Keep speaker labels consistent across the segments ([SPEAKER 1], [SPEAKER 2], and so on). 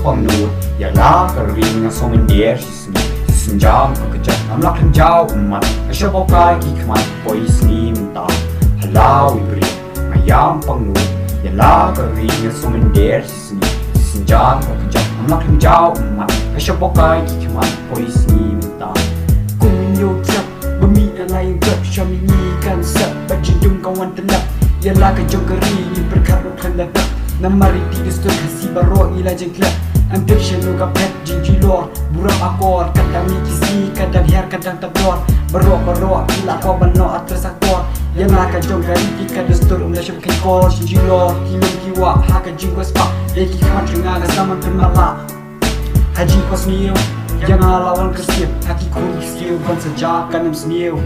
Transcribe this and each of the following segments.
[SPEAKER 1] pangnu ya la karing na somen der sisni sinjam kujat amlak hanjau umat ashabokai ki kman poisni minta halau ibri mayam pangnu ya la karing na somen der sisni sinjam kujat amlak hanjau umat ashabokai ki kman poisni minta
[SPEAKER 2] kuminyo cap bumi alai gap shamini kan sap bajidung kawan telap yalah kejongkeri ni perkara khalap namari tidur stok kasih baro ila jengklap ambition lo kapet jinjilor burap akor kadang mikisi kadang hiar kadang tabor baro ila ko bano atas akor yalah kejongkeri tika dustur umlasham kekor jinjilor hilang kiwa haka jingkos pak eki khatringa ga zaman termala haji kosmiyo yang lawan kesip haki kuning skill ban sejak kanem seniu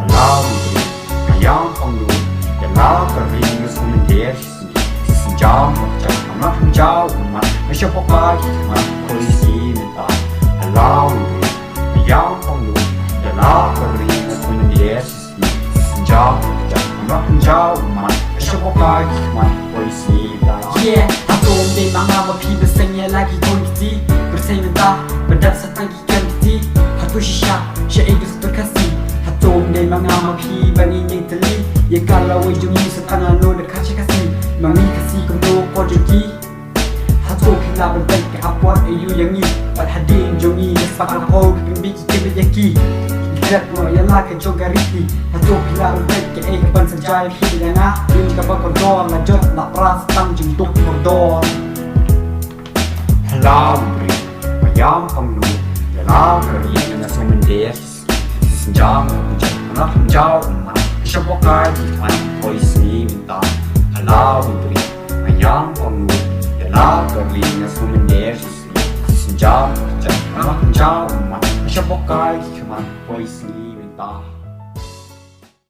[SPEAKER 1] halau ibri mayam pangnu ya la karing na somen der sinjam kujat amlak hanjau umat ashabokai ki kman poisni minta halau ibri mayam pangnu ya la karing na somen der sinjam kujat amlak hanjau umat ashabokai ki kman poisni minta
[SPEAKER 2] yeah atom de manga mapi besenya lagi kondisi bersih mentah bedat setangki kanditi hatu shisha syaidu terkasih atom de manga mapi bangin yang teli ya kalau ujungi setengah lo dekat kasih mangi kasih kendo pojeki hatu kita berbaik ke apuat ayu yang ni pad hadin jongi sepakat ho kembiki kebejaki Gerak mo yalah ke jogariti hatu kita berbaik ke ban sejaya hidangah ini kapal kodor lajot nak pras tang jengtuk kodor
[SPEAKER 1] halau ibri mayam pangnu ya la karing na somen der sinjam kujat amlak hanjau umat ashabokai ki kman poisni minta halau ibri mayam pangnu ya la karing na somen der sinjam kujat amlak hanjau umat ashabokai ki kman poisni minta